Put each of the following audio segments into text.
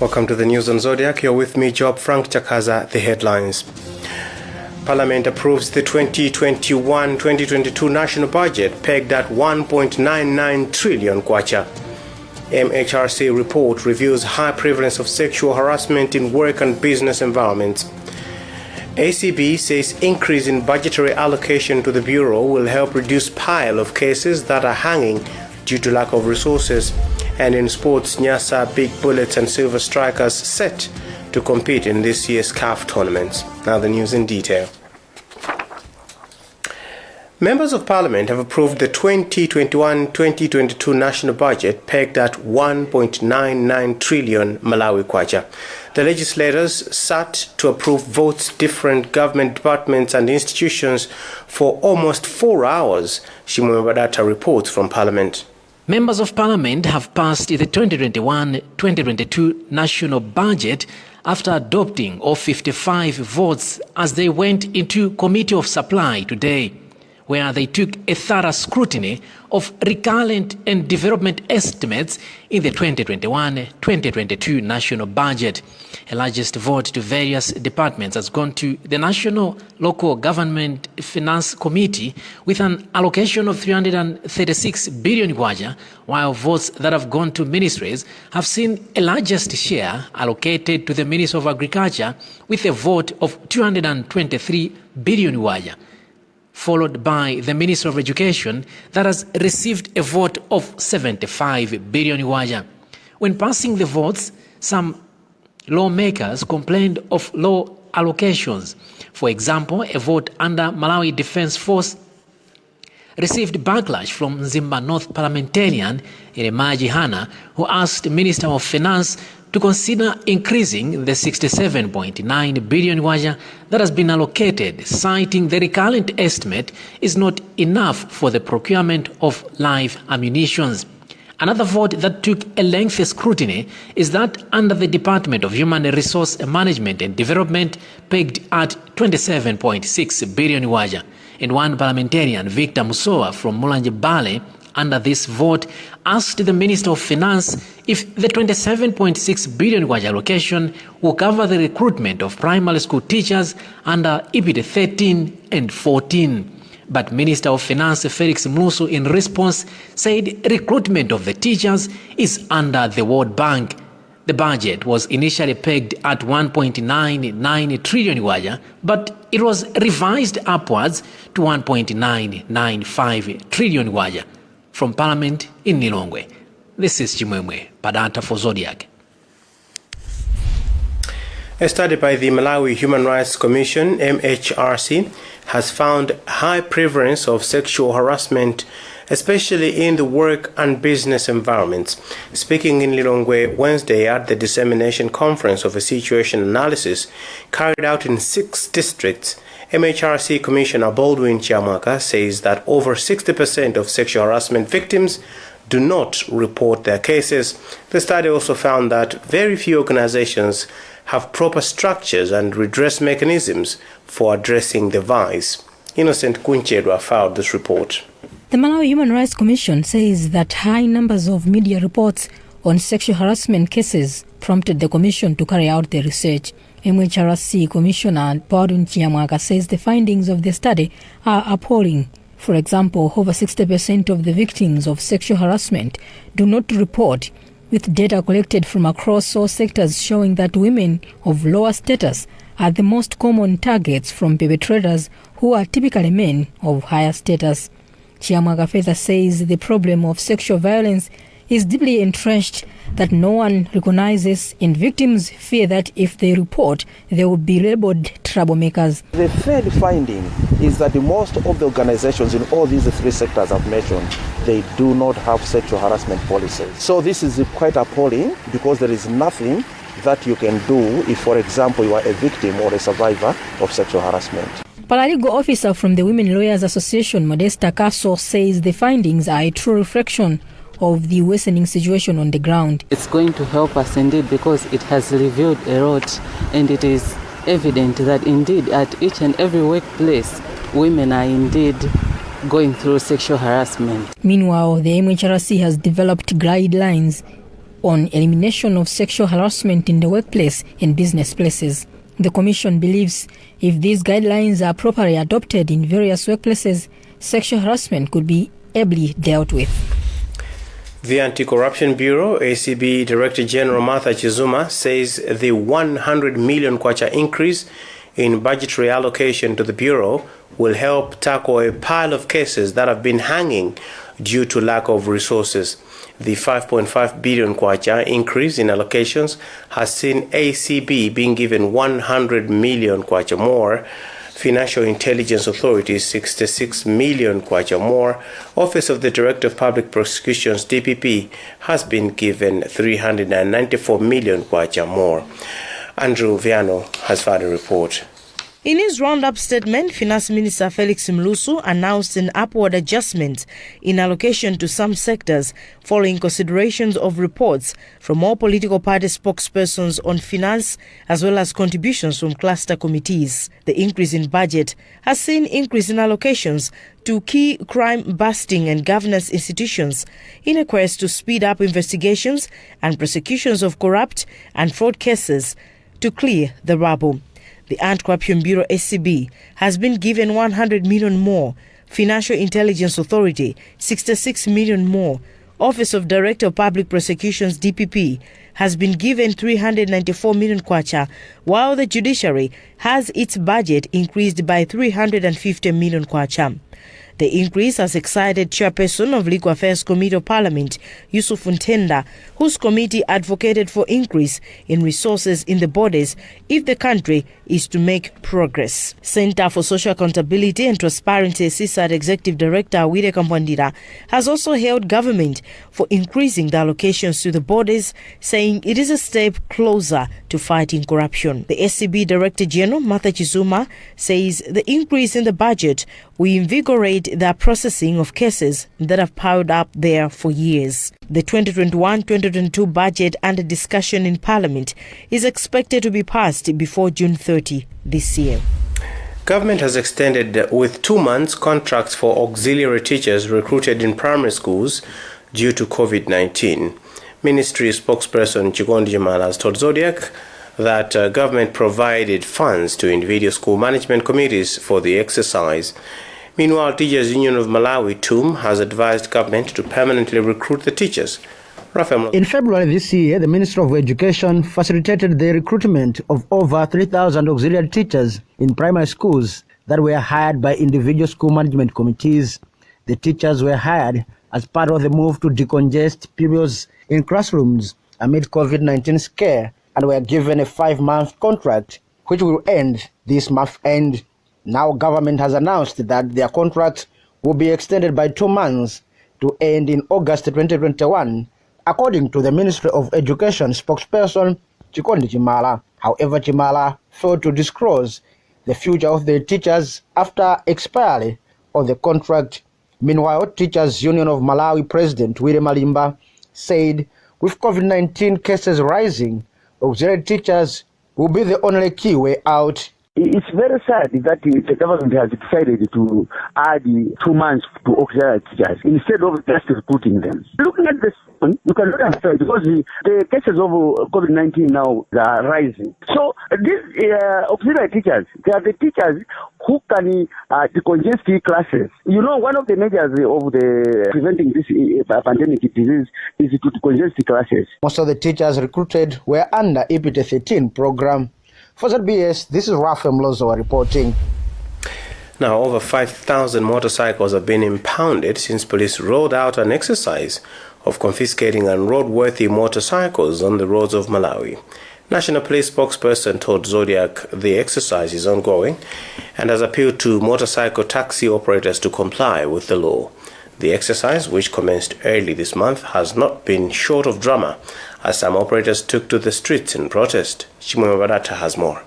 Welcome to the news on Zodiac. You're with me, Job Frank Chakaza. The headlines. Parliament approves the 2021-2022 national budget pegged at 1.99 trillion kwacha. MHRC report reveals high prevalence of sexual harassment in work and business environments. ACB says increase in budgetary allocation to the Bureau will help reduce pile of cases that are hanging due to lack of resources. And in sports, Nyasa Big Bullets and Silver Strikers set to compete in this year's CAF tournaments. Now the news in detail. Members of Parliament have approved the 2021-2022 national budget pegged at 1.99 trillion Malawi kwacha. The legislators sat to approve votes different government departments and institutions for almost 4 hours. Shimwe Badata reports from Parliament. Members of Parliament have passed the 2021-2022 national budget after adopting all 55 votes as they went into Committee of Supply today, where they took a thorough scrutiny of recurrent and development estimates in the 2021-2022 national budget. A largest vote to various departments has gone to the National Local Government Finance Committee with an allocation of 336 billion kwacha, while votes that have gone to ministries have seen a largest share allocated to the Ministry of Agriculture with a vote of 223 billion kwacha, followed by the Ministry of Education that has received a vote of 75 billion kwacha. When passing the votes, some lawmakers complained of low allocations. For example, a vote under Malawi Defence Force received backlash from Nzimba North parliamentarian Iremaji Hana, who asked the Minister of Finance to consider increasing the 67.9 billion kwacha that has been allocated, citing the recurrent estimate is not enough for the procurement of live ammunitions. Another vote that took a lengthy scrutiny is that under the Department of Human Resource Management and Development, pegged at 27.6 billion kwacha. And one parliamentarian, Victor Musowa from Mulanje Bale, under this vote, asked the Minister of Finance if the 27.6 billion kwacha allocation will cover the recruitment of primary school teachers under EBIT 13 and 14. But Minister of Finance Felix Mlusu in response said recruitment of the teachers is under the World Bank. The budget was initially pegged at 1.99 trillion kwacha, but it was revised upwards to 1.995 trillion kwacha. From Parliament in Lilongwe, this is Chimwemwe Badata for Zodiac. A study by the Malawi Human Rights Commission, MHRC, has found high prevalence of sexual harassment, especially in the work and business environments. Speaking in Lilongwe Wednesday at the dissemination conference of a situation analysis carried out in 6 districts, MHRC Commissioner Baldwin Chiamaka says that over 60% of sexual harassment victims do not report their cases. The study also found that very few organizations have proper structures and redress mechanisms for addressing the vice. Innocent Kunchedwa filed this report. The Malawi Human Rights Commission says that high numbers of media reports on sexual harassment cases prompted the Commission to carry out the research. MHRC Commissioner Baldwin Chiamaka says the findings of the study are appalling. For example, over 60% of the victims of sexual harassment do not report, with data collected from across all sectors showing that women of lower status are the most common targets from perpetrators who are typically men of higher status. Chiamaka further says the problem of sexual violence is deeply entrenched, that no one recognizes, and victims fear that if they report, they will be labeled troublemakers. The third finding is that most of the organizations in all these 3 sectors I've mentioned, they do not have sexual harassment policies. So this is quite appalling, because there is nothing that you can do if, for example, you are a victim or a survivor of sexual harassment. Paralegal officer from the Women Lawyers Association, Modesta Caso, says the findings are a true reflection of the worsening situation on the ground. It's going to help us indeed, because it has revealed a lot, and it is evident that indeed at each and every workplace, women are indeed going through sexual harassment. Meanwhile, the MHRC has developed guidelines on elimination of sexual harassment in the workplace and business places. The Commission believes if these guidelines are properly adopted in various workplaces, sexual harassment could be ably dealt with. The Anti-Corruption Bureau, ACB Director General Martha Chizuma, says the 100 million kwacha increase in budgetary allocation to the Bureau will help tackle a pile of cases that have been hanging due to lack of resources. The 5.5 billion kwacha increase in allocations has seen ACB being given 100 million kwacha more, Financial Intelligence Authority 66 million kwacha more, Office of the Director of Public Prosecutions DPP has been given 394 million kwacha more. Andrew Viano has filed a report. In his roundup statement, Finance Minister Felix Mlusu announced an upward adjustment in allocation to some sectors following considerations of reports from all political party spokespersons on finance as well as contributions from cluster committees. The increase in budget has seen increase in allocations to key crime-busting and governance institutions in a quest to speed up investigations and prosecutions of corrupt and fraud cases to clear the rubble. The Anti-Corruption Bureau ACB has been given 100 million more, Financial Intelligence Authority 66 million more, Office of Director of Public Prosecutions DPP has been given 394 million kwacha, while the judiciary has its budget increased by 350 million kwacha. The increase has excited Chairperson of Legal Affairs Committee of Parliament, Yusuf Ntenda, whose committee advocated for increase in resources in the bodies if the country is to make progress. Center for Social Accountability and Transparency CSAD Executive Director Awire Kampwandira has also hailed government for increasing the allocations to the bodies, saying it is a step closer to fighting corruption. The ACB Director General Martha Chizuma says the increase in the budget will invigorate the processing of cases that have piled up there for years. The 2021-2022 budget under discussion in Parliament is expected to be passed before June 30 this year. Government has extended with 2 months contracts for auxiliary teachers recruited in primary schools due to COVID-19. Ministry spokesperson Chikondi Chimala has told Zodiac that government provided funds to individual school management committees for the exercise. Meanwhile, Teachers Union of Malawi, TUM, has advised government to permanently recruit the teachers. In February this year, the Ministry of Education facilitated the recruitment of over 3,000 auxiliary teachers in primary schools that were hired by individual school management committees. The teachers were hired as part of the move to decongest pupils in classrooms amid COVID-19 scare and were given a 5-month contract, which will end this month end. Now government has announced that their contract will be extended by 2 months to end in August 2021, according to the Ministry of Education spokesperson Chikondi Chimala. However, Chimala failed to disclose the future of the teachers after expiry of the contract. Meanwhile, Teachers Union of Malawi President William Malimba said with COVID-19 cases rising, auxiliary teachers will be the only key way out. It's very sad that the government has decided to add 2 months to auxiliary teachers instead of just recruiting them. Looking at this, you can understand because the cases of COVID-19 now are rising. So these auxiliary teachers, they are the teachers who can decongest classes. You know, one of the measures of the preventing this pandemic disease is to decongest classes. Most of the teachers recruited were under EPT 13 program. For ZBS, this is Rafael Mlozo reporting. Now, over 5,000 motorcycles have been impounded since police rolled out an exercise of confiscating unroadworthy motorcycles on the roads of Malawi. National Police spokesperson told Zodiac the exercise is ongoing and has appealed to motorcycle taxi operators to comply with the law. The exercise, which commenced early this month, has not been short of drama, as some operators took to the streets in protest. Shimoyo Barata has more.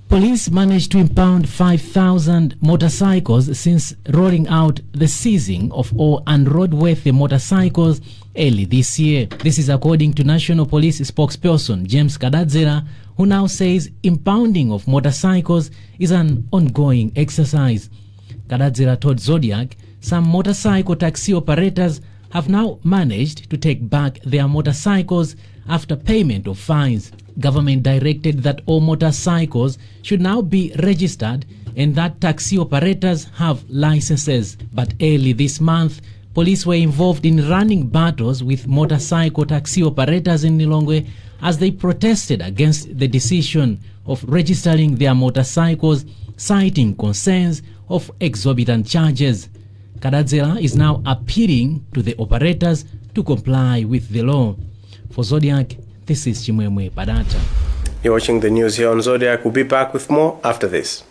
Police managed to impound 5,000 motorcycles since rolling out the seizing of all unroadworthy motorcycles early this year. This is according to National Police spokesperson James Kadadzera, who now says impounding of motorcycles is an ongoing exercise. Kadadzera told Zodiac some motorcycle taxi operators have now managed to take back their motorcycles after payment of fines. Government directed that all motorcycles should now be registered and that taxi operators have licenses. But early this month, police were involved in running battles with motorcycle taxi operators in Lilongwe as they protested against the decision of registering their motorcycles, citing concerns of exorbitant charges. Kadadzela is now appealing to the operators to comply with the law. For Zodiac, this is Chimwemwe Padata. You're watching the news here on Zodiac. We'll be back with more after this.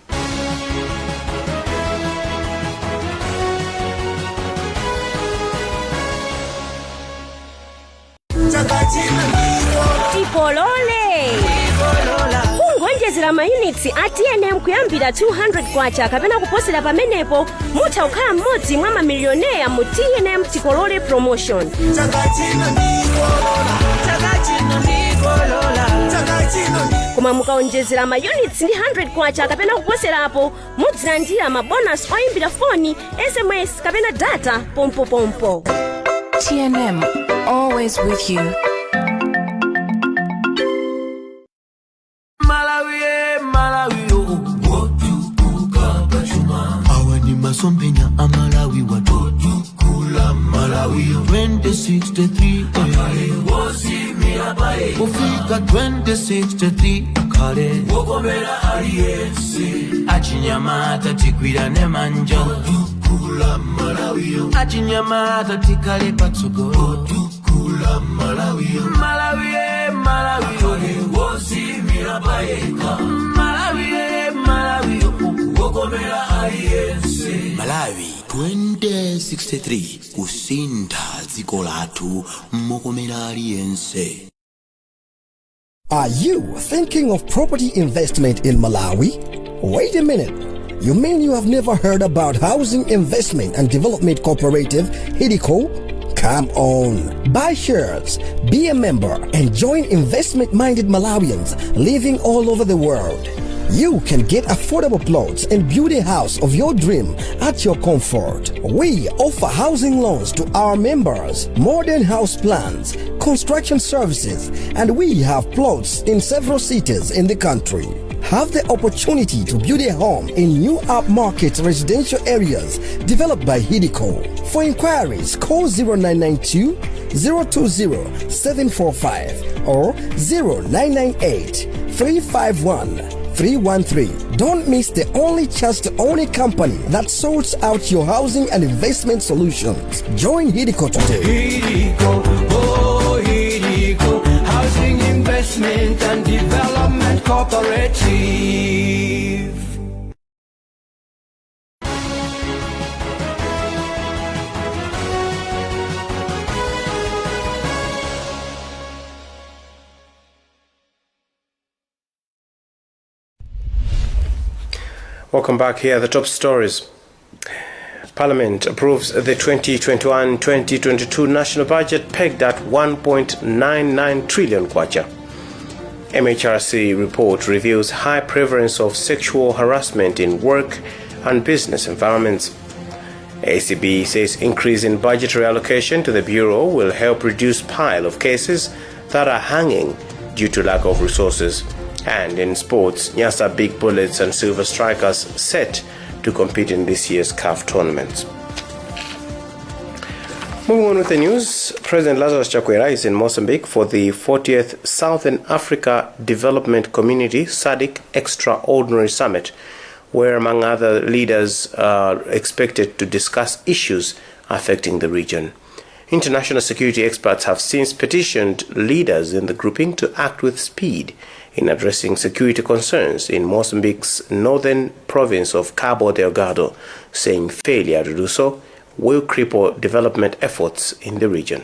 Kungonjezera mayunitsi a TNM kuyambira 200 kwacha kapena kuposera pamenepo mutha kukhala mmodzi mwa mamilioneya mu TNM Tikolole promotion. Koma mukaonjezera mayunitsi ndi 100 kwacha kapena kuposerapo mudzilandira mabonus oyimbira foni, SMS kapena data pompo. TNM, always with you. Sompenya amalawi watukula malawi 2063 ufika 2063 akale wokomera aliyense achinyamata tikwirane manja tukula malawi achinyamata tikale patsogolo tukula malawi malawi wosimira payeka malawi wokomera aliyense Malawi 2063 kusinda dziko lathu mokomera aliyense. Are you thinking of property investment in Malawi? Wait a minute. You mean you have never heard about Housing Investment and Development Cooperative, HIDICO? Come on. Buy shares, be a member, and join investment-minded Malawians living all over the world. You can get affordable plots and build a house of your dream at your comfort. We offer housing loans to our members, modern house plans, construction services, and we have plots in several cities in the country. Have the opportunity to build a home in new upmarket residential areas developed by HIDICO. For inquiries, call 0992 020 745 or 0998 351 313. Don't miss the only chance to own a company that sorts out your housing and investment solutions. Join HIDICO today. HIDICO, Housing Investment and Development Cooperative. Welcome back. Here are the top stories. Parliament approves the 2021-2022 national budget pegged at 1.99 trillion kwacha. MHRC report reveals high prevalence of sexual harassment in work and business environments. ACB says increase in budgetary allocation to the Bureau will help reduce pile of cases that are hanging due to lack of resources. And in sports, Nyasa Big Bullets and Silver Strikers set to compete in this year's CAF tournaments. Moving on with the news, President Lazarus Chakwera is in Mozambique for the 40th Southern Africa Development Community SADC Extraordinary Summit, where among other leaders are expected to discuss issues affecting the region. International security experts have since petitioned leaders in the grouping to act with speed in addressing security concerns in Mozambique's northern province of Cabo Delgado, saying failure to do so will cripple development efforts in the region.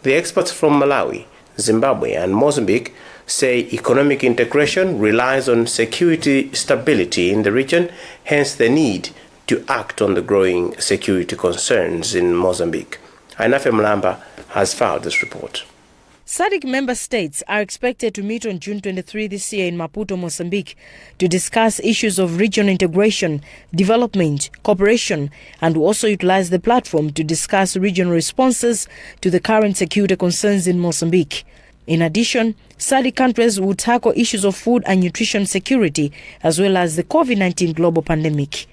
The experts from Malawi, Zimbabwe and Mozambique say economic integration relies on security stability in the region, hence the need to act on the growing security concerns in Mozambique. Ainafe Mlamba has filed this report. SADC member states are expected to meet on June 23 this year in Maputo, Mozambique, to discuss issues of regional integration, development, cooperation, and to also utilize the platform to discuss regional responses to the current security concerns in Mozambique. In addition, SADC countries will tackle issues of food and nutrition security as well as the COVID-19 global pandemic.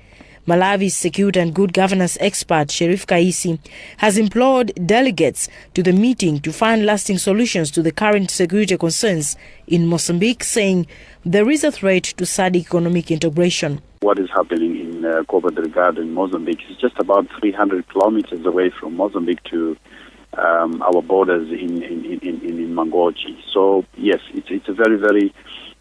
Malawi's security and good governance expert Sherif Kaisi has implored delegates to the meeting to find lasting solutions to the current security concerns in Mozambique, saying there is a threat to SADC economic integration. What is happening in Cabo Delgado in Mozambique is just about 300 kilometers away from Mozambique to our borders in Mangochi. So yes, it's a very, very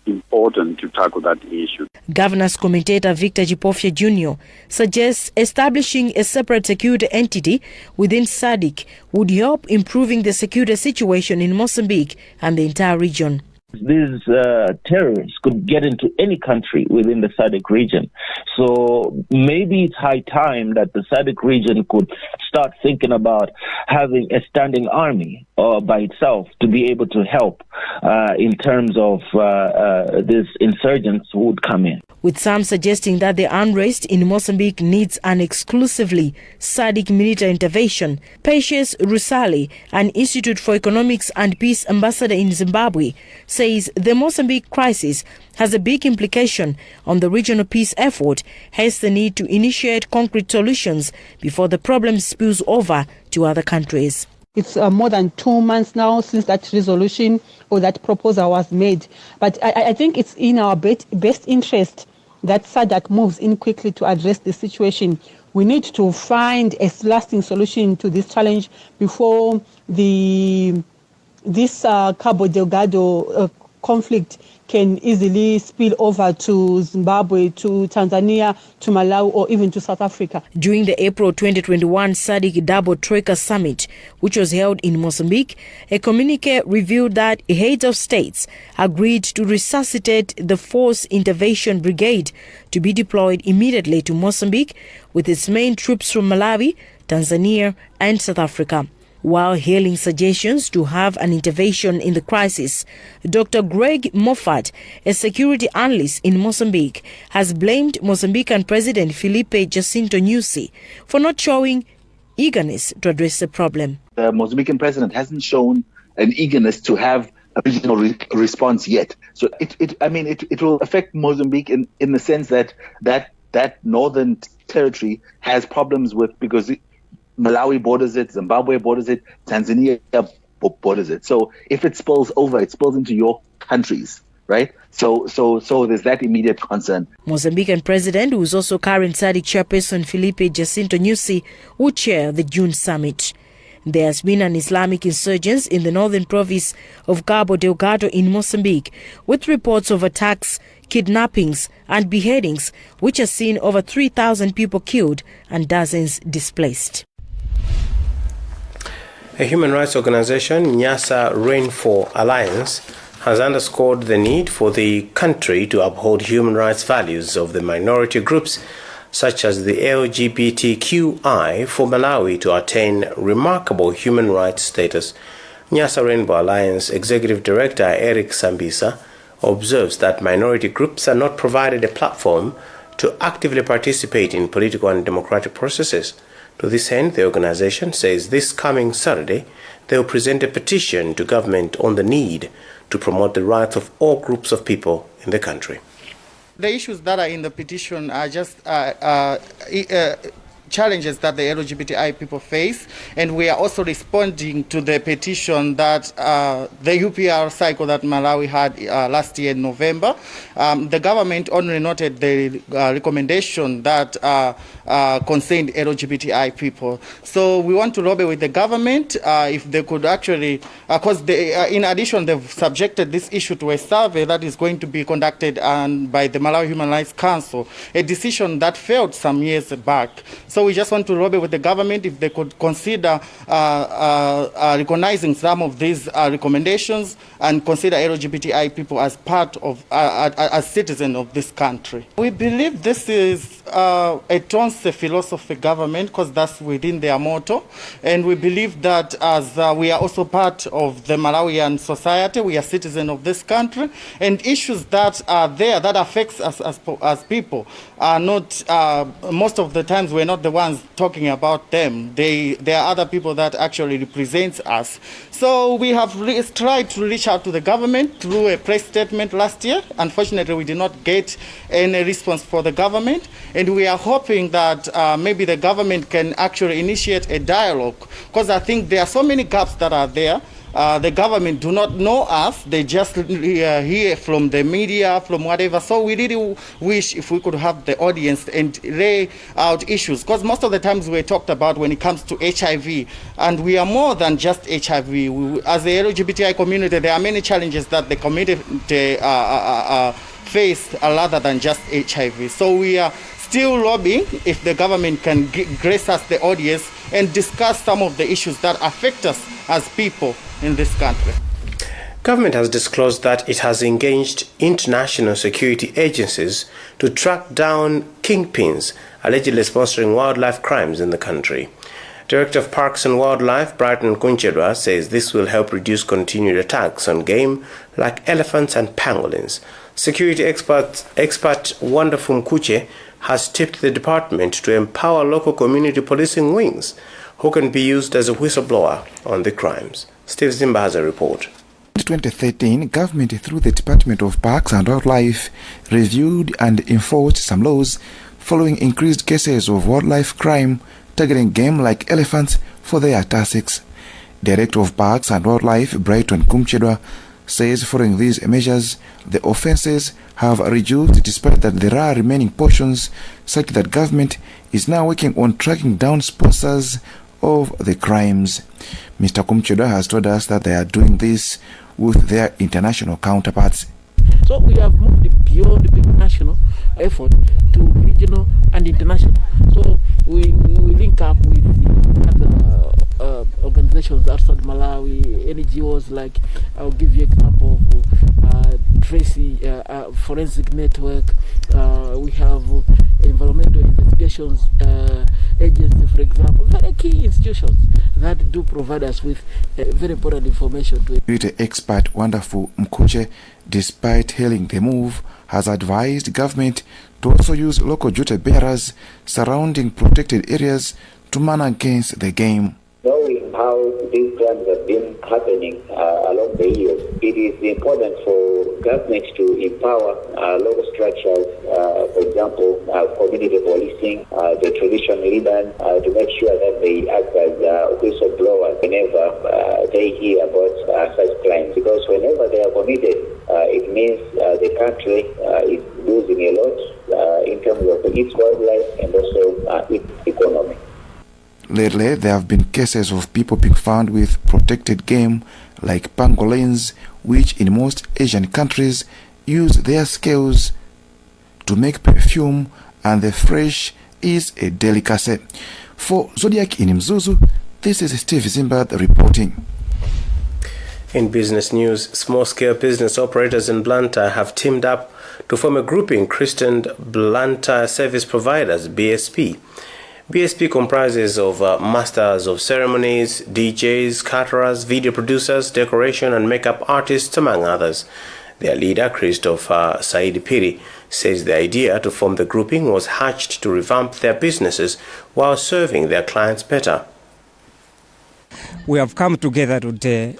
important to tackle that issue. Governance commentator Victor Jipofia Jr. suggests establishing a separate security entity within SADC would help improving the security situation in Mozambique and the entire region. These terrorists could get into any country within the SADC region. So maybe it's high time that the SADC region could start thinking about having a standing army by itself to be able to help in terms of these insurgents who would come in. With some suggesting that the unrest in Mozambique needs an exclusively SADC military intervention, Patience Rusali, an Institute for Economics and Peace ambassador in Zimbabwe, says the Mozambique crisis has a big implication on the regional peace effort, hence the need to initiate concrete solutions before the problem spills over to other countries. It's more than 2 months now since that resolution or that proposal was made. But I think it's in our best interest that SADC moves in quickly to address the situation. We need to find a lasting solution to this challenge before this Cabo Delgado conflict can easily spill over to Zimbabwe, to Tanzania, to Malawi, or even to South Africa. During the April 2021 SADC Double Troika Summit, which was held in Mozambique, a communique revealed that heads of states agreed to resuscitate the Force Intervention Brigade to be deployed immediately to Mozambique with its main troops from Malawi, Tanzania, and South Africa. While hailing suggestions to have an intervention in the crisis, Dr. Greg Moffat, a security analyst in Mozambique, has blamed Mozambican President Filipe Jacinto Nyusi for not showing eagerness to address the problem. The Mozambican president hasn't shown an eagerness to have a regional response yet. So it will affect Mozambique in the sense that northern territory has problems with, because Malawi borders it, Zimbabwe borders it, Tanzania borders it. So if it spills over, it spills into your countries, right? So there's that immediate concern. Mozambican president, who is also current SADC chairperson Filipe Jacinto Nyusi, will chair the June summit. There has been an Islamic insurgence in the northern province of Cabo Delgado in Mozambique, with reports of attacks, kidnappings and beheadings, which has seen over 3,000 people killed and dozens displaced. A human rights organization, Nyasa Rainfall Alliance, has underscored the need for the country to uphold human rights values of the minority groups, such as the LGBTQI, for Malawi to attain remarkable human rights status. Nyasa Rainbow Alliance Executive Director Eric Sambisa observes that minority groups are not provided a platform to actively participate in political and democratic processes. To this end, the organization says this coming Saturday they will present a petition to government on the need to promote the rights of all groups of people in the country. The issues that are in the petition are just challenges that the LGBTI people face, and we are also responding to the petition that the UPR cycle that Malawi had last year in November. The government only noted the recommendation that concerned LGBTI people. So we want to lobby with the government if they could actually, because in addition they've subjected this issue to a survey that is going to be conducted by the Malawi Human Rights Council, a decision that failed some years back. So So we just want to lobby with the government if they could consider recognizing some of these recommendations and consider LGBTI people as part of, as citizens of this country. We believe this is a Tonse philosophy government because that's within their motto. And we believe that as we are also part of the Malawian society, we are citizens of this country, and issues that are there that affects us as people are not, most of the times we're not the ones talking about them. There are other people that actually represent us. So we have tried to reach out to the government through a press statement last year. Unfortunately, we did not get any response for the government, and we are hoping that maybe the government can actually initiate a dialogue, because I think there are so many gaps that are there. The government do not know us, they just hear from the media, from whatever. So we really wish if we could have the audience and lay out issues, because most of the times we're talked about when it comes to HIV, and we are more than just HIV. As the LGBTI community, there are many challenges that the community face rather than just HIV. So we are still lobbying if the government can grace us the audience and discuss some of the issues that affect us as people in this country. Government has disclosed that it has engaged international security agencies to track down kingpins allegedly sponsoring wildlife crimes in the country. Director of Parks and Wildlife, Brighton Kunchedwa, says this will help reduce continued attacks on game like elephants and pangolins. Security expert Wonderful Kuche has tipped the department to empower local community policing wings who can be used as a whistleblower on the crimes. Steve Zimba has a report. In 2013, government through the Department of Parks and Wildlife reviewed and enforced some laws following increased cases of wildlife crime targeting game like elephants for their tusks. Director of Parks and Wildlife, Brighton Kumchedwa, says following these measures, the offences have reduced despite that there are remaining portions such that government is now working on tracking down sponsors of the crimes. Mr. Kumchedwa has told us that they are doing this with their international counterparts. So we have moved beyond the national effort to regional and international. So we link up with other organizations outside Malawi, NGOs like, I'll give you an example of Tracy Forensic Network. We have environmental investigations agency, for example, very key institutions that do provide us with very important information. The expert Wonderful Mkuche, despite hailing the move, has advised government to also use local duty bearers surrounding protected areas to man against the game. Knowing how these crimes have been happening along the years, it is important for government to empower local structures, for example, community policing, the traditional leaders, to make sure that they act as whistleblowers whenever they hear about such crimes. Because whenever they are committed, it means the country is losing a lot in terms of its wildlife and also its economy. Lately, there have been cases of people being found with protected game like pangolins, which in most Asian countries use their scales to make perfume, and the flesh is a delicacy. For Zodiac in Mzuzu, this is Steve Zimba reporting. In business news, small-scale business operators in Blantyre have teamed up to form a grouping christened Blantyre Service Providers, BSP. BSP comprises of masters of ceremonies, DJs, caterers, video producers, decoration and makeup artists, among others. Their leader, Christopher Said Piri, says the idea to form the grouping was hatched to revamp their businesses while serving their clients better. We have come together today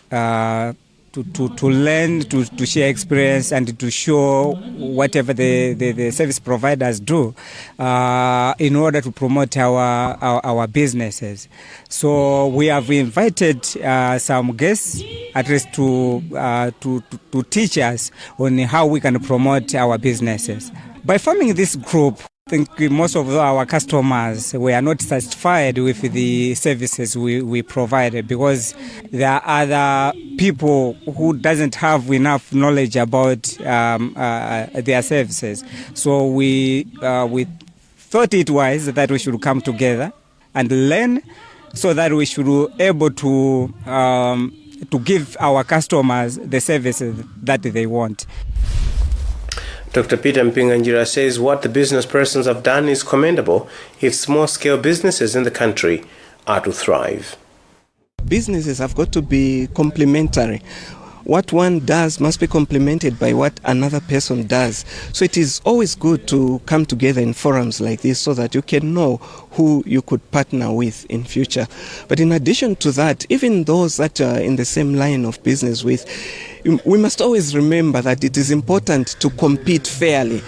to learn, to share experience and to show whatever the service providers do in order to promote our businesses. So we have invited some guests at least to teach us on how we can promote our businesses. By forming this group, I think most of our customers were not satisfied with the services we provided because there are other people who doesn't have enough knowledge about their services. So we thought it wise that we should come together and learn so that we should be able to give our customers the services that they want. Dr. Peter Mpinganjira says what the business persons have done is commendable if small-scale businesses in the country are to thrive. Businesses have got to be complementary. What one does must be complemented by what another person does. So it is always good to come together in forums like this so that you can know who you could partner with in future. But in addition to that, even those that are in the same line of business with, we must always remember that it is important to compete fairly.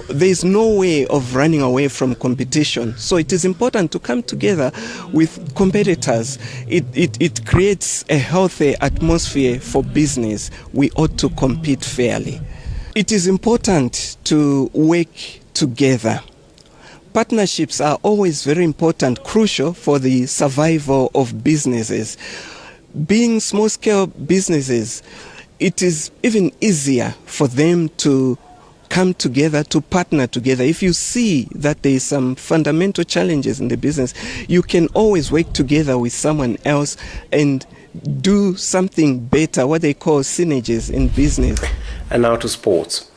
There is no way of running away from competition. So it is important to come together with competitors. It creates a healthy atmosphere for business. We ought to compete fairly. It is important to work together. Partnerships are always very important, crucial for the survival of businesses. Being small-scale businesses, it is even easier for them to come together, to partner together. If you see that there is some fundamental challenges in the business, you can always work together with someone else and do something better, what they call synergies in business. And now to sports.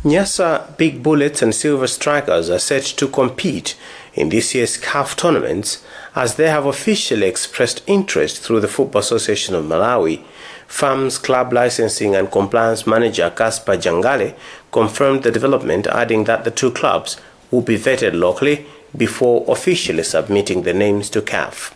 Nyasa Big Bullets and Silver Strikers are set to compete in this year's CAF tournaments as they have officially expressed interest through the Football Association of Malawi. FAM's club licensing and compliance manager Caspar Jangale confirmed the development, adding that the two clubs will be vetted locally before officially submitting the names to CAF.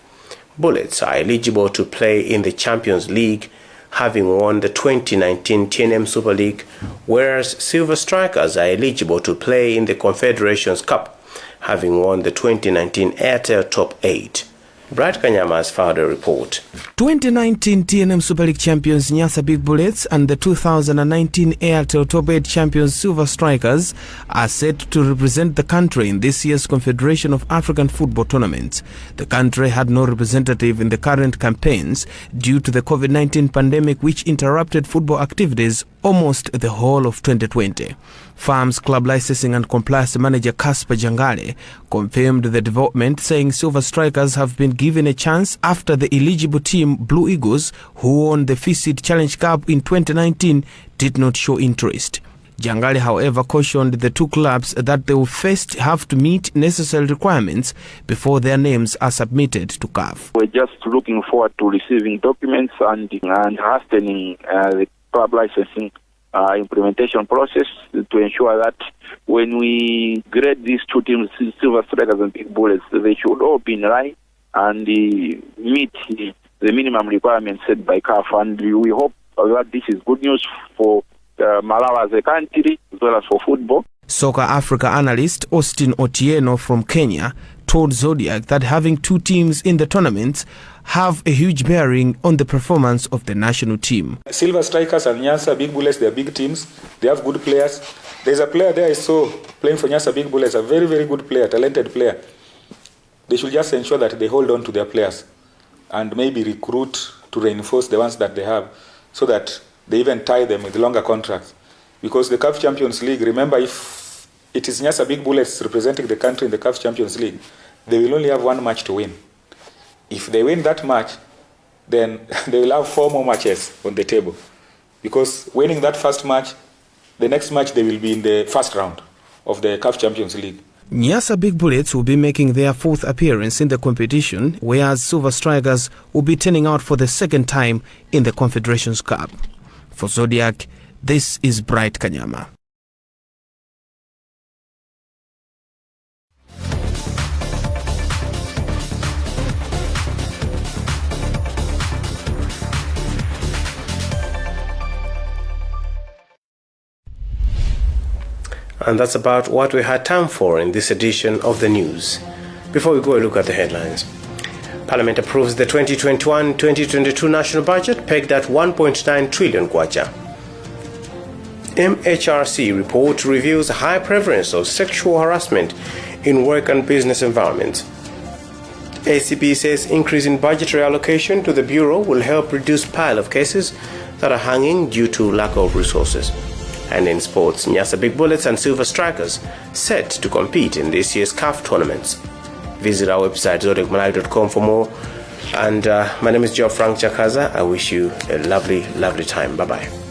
Bullets are eligible to play in the Champions League, having won the 2019 TNM Super League, whereas Silver Strikers are eligible to play in the Confederations Cup, having won the 2019 Airtel Top 8. Brad Kanyama has filed a report. 2019 TNM Super League champions Nyasa Big Bullets and the 2019 Airtel Top 8 champions Silver Strikers are set to represent the country in this year's Confederation of African Football Tournament. The country had no representative in the current campaigns due to the COVID-19 pandemic, which interrupted football activities almost the whole of 2020. FAM's club licensing and compliance manager Caspar Jangale confirmed the development, saying Silver Strikers have been given a chance after the eligible team Blue Eagles, who won the FICID Challenge Cup in 2019, did not show interest. Jangale, however, cautioned the two clubs that they will first have to meet necessary requirements before their names are submitted to CAF. We're just looking forward to receiving documents and hastening the club licensing implementation process to ensure that when we grade these two teams, Silver Strikers and Big Bullets, they should all be in line and meet the minimum requirements set by CAF. And we hope that this is good news for Malawi as a country as well as for football. Soccer Africa analyst Austin Otieno from Kenya told Zodiac that having two teams in the tournament have a huge bearing on the performance of the national team. Silver Strikers and Nyasa Big Bullets, they are big teams. They have good players. There's a player there I saw playing for Nyasa Big Bullets, a very, very good player, talented player. They should just ensure that they hold on to their players and maybe recruit to reinforce the ones that they have so that they even tie them with longer contracts. Because the CAF Champions League, remember, if it is Nyasa Big Bullets representing the country in the CAF Champions League, they will only have one match to win. If they win that match, then they will have 4 more matches on the table. Because winning that first match, the next match they will be in the first round of the CAF Champions League. Nyasa Big Bullets will be making their 4th appearance in the competition, whereas Silver Strikers will be turning out for the 2nd time in the Confederations Cup. For Zodiac, this is Bright Kanyama. And that's about what we had time for in this edition of the news. Before we go, a look at the headlines. Parliament approves the 2021-2022 national budget pegged at 1.9 trillion kwacha. MHRC report reveals high prevalence of sexual harassment in work and business environments. ACP says increasing budgetary allocation to the Bureau will help reduce pile of cases that are hanging due to lack of resources. And in sports, Nyasa Big Bullets and Silver Strikers set to compete in this year's CAF tournaments. Visit our website zodiacmalawi.com for more. And my name is Joe Frank Chakaza. I wish you a lovely, lovely time. Bye-bye.